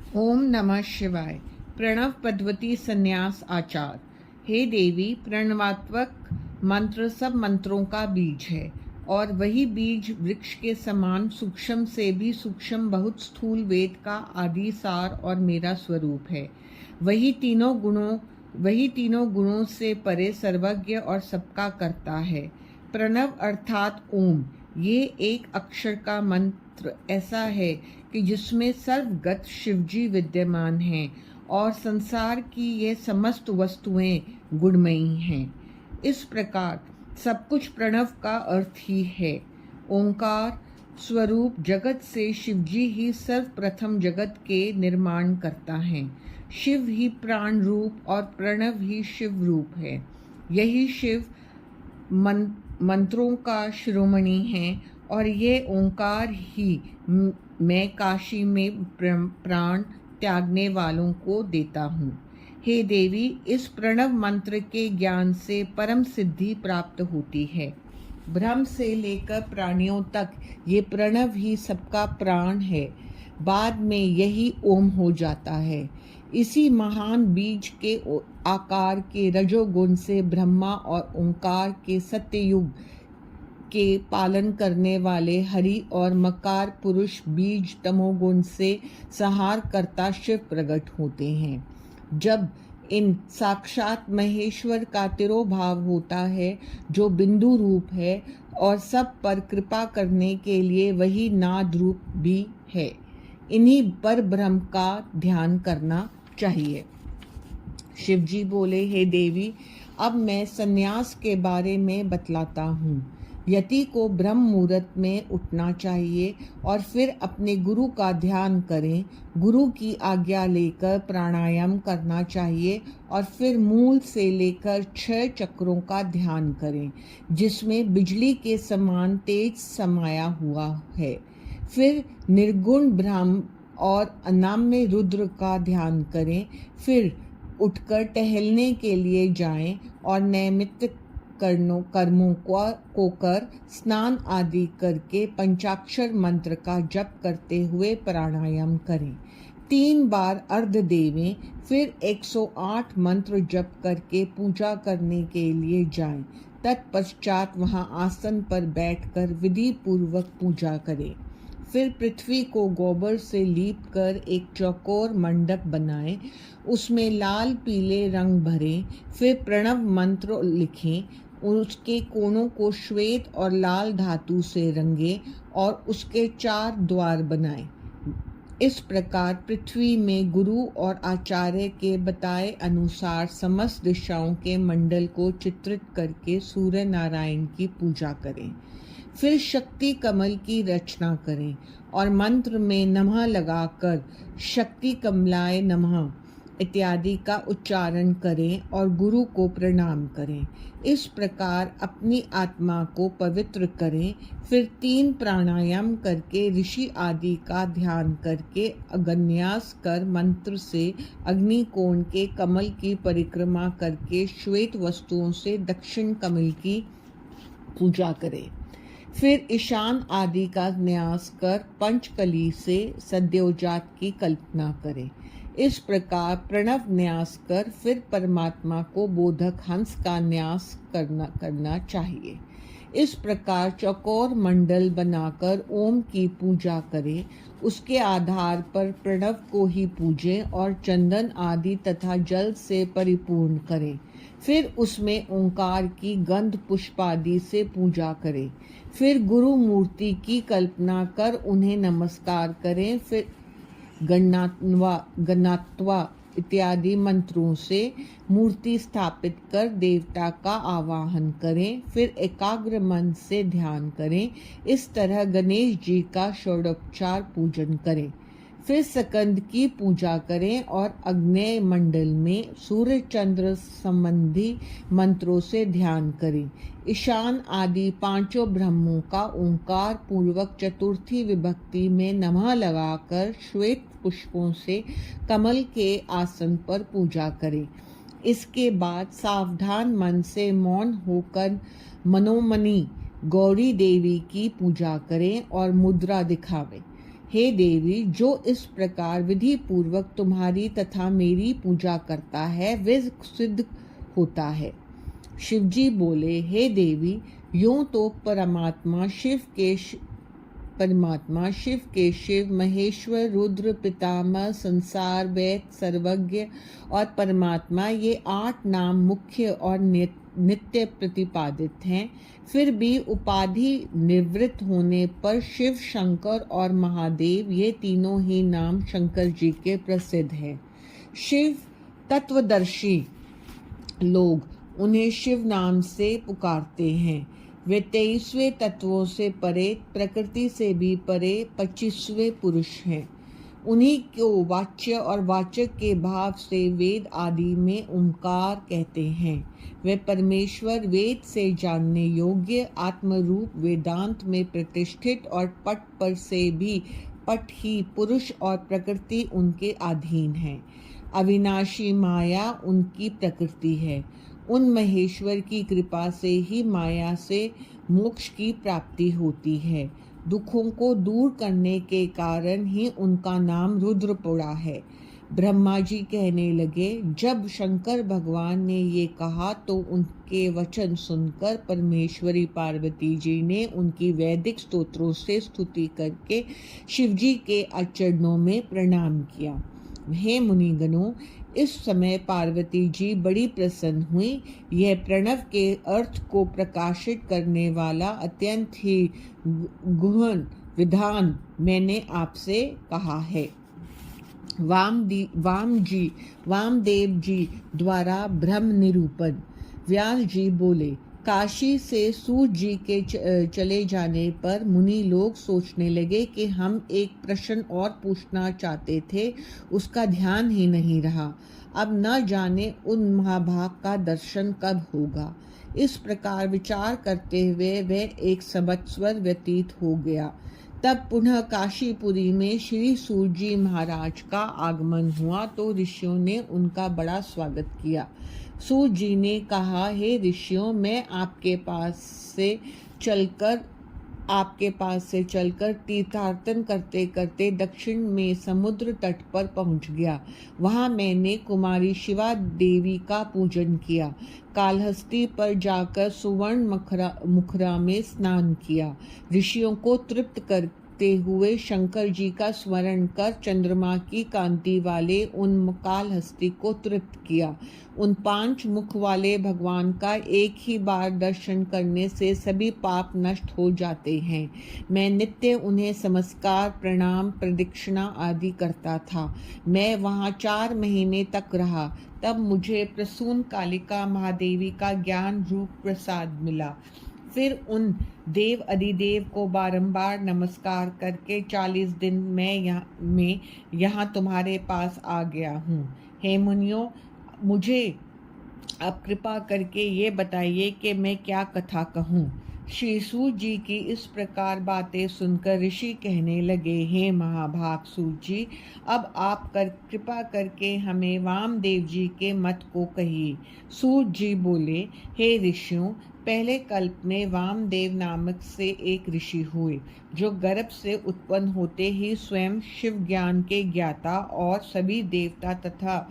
ओम नमः शिवाय। प्रणव पद्वती संन्यास आचार। हे देवी, प्रणवात्मक मंत्र सब मंत्रों का बीज है और वही बीज वृक्ष के समान सूक्ष्म से भी सूक्ष्म बहुत स्थूल वेद का आदि सार और मेरा स्वरूप है। वही तीनों गुणों से परे सर्वज्ञ और सबका करता है। प्रणव अर्थात ओम, ये एक अक्षर का मंत्र ऐसा है कि जिसमें सर्वगत शिवजी विद्यमान हैं और संसार की ये समस्त वस्तुएं गुणमयी हैं। इस प्रकार सब कुछ प्रणव का अर्थ ही है। ओंकार स्वरूप जगत से शिवजी ही सर्वप्रथम जगत के निर्माण करता है। शिव ही प्राण रूप और प्रणव ही शिव रूप है। यही शिव मंत्रों का शिरोमणि है और ये ओंकार ही मैं काशी में प्राण त्यागने वालों को देता हूँ। हे देवी, इस प्रणव मंत्र के ज्ञान से परम सिद्धि प्राप्त होती है। ब्रह्म से लेकर प्राणियों तक ये प्रणव ही सबका प्राण है। बाद में यही ओम हो जाता है। इसी महान बीज के आकार के रजोगुण से ब्रह्मा और ओंकार के सत्ययुग के पालन करने वाले हरि और मकार पुरुष बीज तमोगुण से संहार करता शिव प्रकट होते हैं। जब इन साक्षात महेश्वर का तिरोभाव होता है जो बिंदु रूप है और सब पर कृपा करने के लिए वही नाद रूप भी है। इन्हीं पर ब्रह्म का ध्यान करना चाहिए। शिवजी बोले, हे देवी, अब मैं संन्यास के बारे में बतलाता हूँ। यति को ब्रह्म मुहूर्त में उठना चाहिए और फिर अपने गुरु का ध्यान करें। गुरु की आज्ञा लेकर प्राणायाम करना चाहिए और फिर मूल से लेकर 6 चक्रों का ध्यान करें जिसमें बिजली के समान तेज समाया हुआ है। फिर निर्गुण ब्रह्म और अनाम्य रुद्र का ध्यान करें। फिर उठकर टहलने के लिए जाएं और नियमित कर्मों को कर स्नान आदि करके पंचाक्षर मंत्र का जप करते हुए प्राणायाम करें। 3 बार अर्घ देवें। फिर 108 मंत्र जप करके पूजा करने के लिए जाएं। तत्पश्चात वहां आसन पर बैठकर विधि पूर्वक पूजा करें। फिर पृथ्वी को गोबर से लीप कर एक चौकोर मंडप बनाएं। उसमें लाल पीले रंग भरें। फिर प्रणव मंत्र लिखें। उसके कोनों को श्वेत और लाल धातु से रंगें और उसके 4 द्वार बनाएं। इस प्रकार पृथ्वी में गुरु और आचार्य के बताए अनुसार समस्त दिशाओं के मंडल को चित्रित करके सूर्य नारायण की पूजा करें। फिर शक्ति कमल की रचना करें और मंत्र में नमः लगाकर शक्ति कमलाय नमः इत्यादि का उच्चारण करें और गुरु को प्रणाम करें। इस प्रकार अपनी आत्मा को पवित्र करें। फिर 3 प्राणायाम करके ऋषि आदि का ध्यान करके अगन्यास कर मंत्र से अग्निकोण के कमल की परिक्रमा करके श्वेत वस्तुओं से दक्षिण कमल की पूजा करें। फिर ईशान आदि का न्यास कर पंचकली से सद्योजात की कल्पना करें। इस प्रकार प्रणव न्यास कर फिर परमात्मा को बोधक हंस का न्यास करना चाहिए। इस प्रकार चौकोर मंडल बनाकर ओम की पूजा करें। उसके आधार पर प्रणव को ही पूजें और चंदन आदि तथा जल से परिपूर्ण करें। फिर उसमें ओंकार की गंध पुष्पादि से पूजा करें। फिर गुरु मूर्ति की कल्पना कर उन्हें नमस्कार करें। फिर गणात्वा इत्यादि मंत्रों से मूर्ति स्थापित कर देवता का आवाहन करें। फिर एकाग्र मन से ध्यान करें। इस तरह गणेश जी का षोडोपचार पूजन करें। फिर स्कंद की पूजा करें और अग्नेय मंडल में सूर्य चंद्र संबंधी मंत्रों से ध्यान करें। ईशान आदि 5 ब्रह्मों का ओंकार पूर्वक चतुर्थी विभक्ति में नमः लगाकर श्वेत पुष्पों से कमल के आसन पर पूजा करें। इसके बाद सावधान मन से मौन होकर मनोमनी गौरी देवी की पूजा करें और मुद्रा दिखावें। हे देवी, जो इस प्रकार विधि पूर्वक तुम्हारी तथा मेरी पूजा करता है वे सिद्ध होता है। शिवजी बोले, हे देवी, यूं तो परमात्मा शिव के शिव, महेश्वर, रुद्र, पितामह, संसार, वैद, सर्वज्ञ और परमात्मा, ये 8 नाम मुख्य और नित्य प्रतिपादित हैं। फिर भी उपाधि निवृत्त होने पर शिव, शंकर और महादेव, ये तीनों ही नाम शंकर जी के प्रसिद्ध हैं। शिव तत्वदर्शी लोग उन्हें शिव नाम से पुकारते हैं। वे 23वें तत्वों से परे, प्रकृति से भी परे 25वें पुरुष हैं। उन्हीं को वाच्य और वाचक के भाव से वेद आदि में ओंकार कहते हैं। वे परमेश्वर, वेद से जानने योग्य, आत्मरूप, वेदांत में प्रतिष्ठित और पट पर से भी पट ही पुरुष और प्रकृति उनके अधीन है। अविनाशी माया उनकी प्रकृति है। उन महेश्वर की कृपा से ही माया से मोक्ष की प्राप्ति होती है। दुखों को दूर करने के कारण ही उनका नाम रुद्र पड़ा है। ब्रह्मा जी कहने लगे, जब शंकर भगवान ने ये कहा तो उनके वचन सुनकर परमेश्वरी पार्वती जी ने उनकी वैदिक स्तोत्रों से स्तुति करके शिवजी के चरणों में प्रणाम किया। हे मुनिगणों, इस समय पार्वती जी बड़ी प्रसन्न हुई। यह प्रणव के अर्थ को प्रकाशित करने वाला अत्यंत ही गहन विधान मैंने आपसे कहा है। वामदेव जी द्वारा ब्रह्म निरूपण। व्यास जी बोले, काशी से सूत जी के चले जाने पर मुनि लोग सोचने लगे कि हम एक प्रश्न और पूछना चाहते थे, उसका ध्यान ही नहीं रहा। अब न जाने उन महाभाग का दर्शन कब होगा। इस प्रकार विचार करते हुए वह 1 संवत्सर व्यतीत हो गया। तब पुनः काशीपुरी में श्री सूत जी महाराज का आगमन हुआ तो ऋषियों ने उनका बड़ा स्वागत किया। सूत जी ने कहा, हे ऋषियों, मैं आपके पास से चलकर तीर्थाटन करते करते दक्षिण में समुद्र तट पर पहुंच गया। वहां मैंने कुमारी शिवा देवी का पूजन किया। कालहस्ती पर जाकर सुवर्ण मुखरा में स्नान किया। ऋषियों को तृप्त करते हुए शंकर जी का स्मरण कर चंद्रमा की कांति वाले उन कालहस्ती को तृप्त किया। उन 5 मुख वाले भगवान का एक ही बार दर्शन करने से सभी पाप नष्ट हो जाते हैं। मैं नित्य उन्हें नमस्कार, प्रणाम, प्रदक्षिणा आदि करता था। मैं वहाँ 4 महीने तक रहा। तब मुझे प्रसून कालिका महादेवी का ज्ञान रूप प्रसाद मिला। फिर उन देव अधिदेव को बारंबार नमस्कार करके 40 दिन मैं यहाँ तुम्हारे पास आ गया हूँ। हे मुनियों, मुझे अब कृपा करके ये बताइए कि मैं क्या कथा कहूँ। श्री सूत जी की इस प्रकार बातें सुनकर ऋषि कहने लगे, हे महाभाग सूत जी, अब आप कृपा करके हमें वामदेव जी के मत को कहिए। सूत जी बोले, हे ऋषियों, पहले कल्प में वामदेव नामक से एक ऋषि हुए, जो गर्भ से उत्पन्न होते ही स्वयं शिव ज्ञान के ज्ञाता और सभी देवता तथा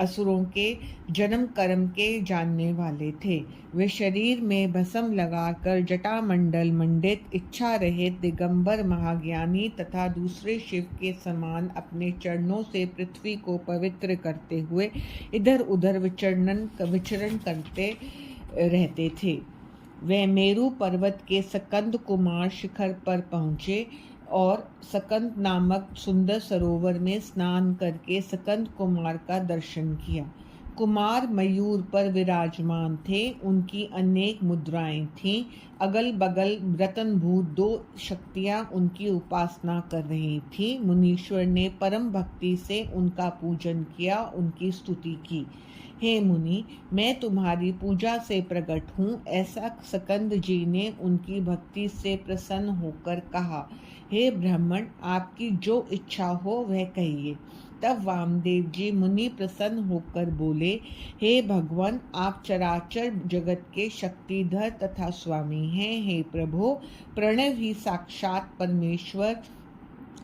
असुरों के जन्म कर्म के जानने वाले थे। वे शरीर में भस्म लगाकर जटामंडल मंडित, इच्छा रहित, दिगंबर, महाज्ञानी तथा दूसरे शिव के समान अपने चरणों से पृथ्वी को पवित्र करते हुए इधर उधर विचरण करते रहते थे। वे मेरु पर्वत के सकंद कुमार शिखर पर पहुँचे और सकंद नामक सुंदर सरोवर में स्नान करके सकंद कुमार का दर्शन किया। कुमार मयूर पर विराजमान थे। उनकी अनेक मुद्राएं थीं। अगल बगल रत्नभूत 2 शक्तियां उनकी उपासना कर रही थीं। मुनीश्वर ने परम भक्ति से उनका पूजन किया, उनकी स्तुति की। हे मुनि, मैं तुम्हारी पूजा से प्रकट हूँ, ऐसा सकंद जी ने उनकी भक्ति से प्रसन्न होकर कहा। हे ब्राह्मण, आपकी जो इच्छा हो वह कहिए। तब वामदेव जी मुनि प्रसन्न होकर बोले, हे भगवान, आप चराचर जगत के शक्तिधर तथा स्वामी हैं। हे प्रभो, प्रणव ही साक्षात परमेश्वर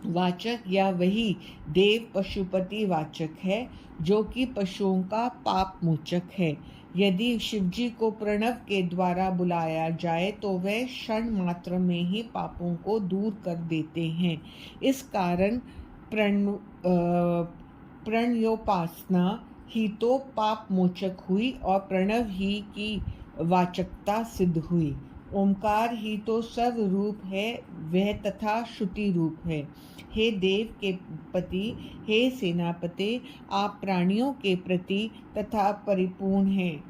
वाचक या वही देव पशुपति वाचक है, जो कि पशुओं का पाप मोचक है। यदि शिवजी को प्रणव के द्वारा बुलाया जाए तो वह क्षण मात्र में ही पापों को दूर कर देते हैं। इस कारण प्रणयोपासना ही तो पाप मोचक हुई और प्रणव ही की वाचकता सिद्ध हुई। ओंकार ही तो सर्वरूप है, वह तथा श्रुति रूप है। हे देव के पति, हे सेनापति, आप प्राणियों के प्रति तथा परिपूर्ण हैं,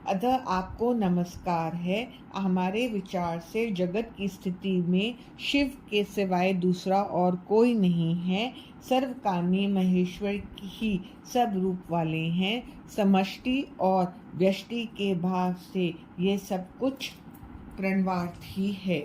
अतः आपको नमस्कार है। हमारे विचार से जगत की स्थिति में शिव के सिवाय दूसरा और कोई नहीं है। सर्वकामी महेश्वर ही सब रूप वाले हैं। समष्टि और व्यष्टि के भाव से ये सब कुछ प्रणवार्थ ही है।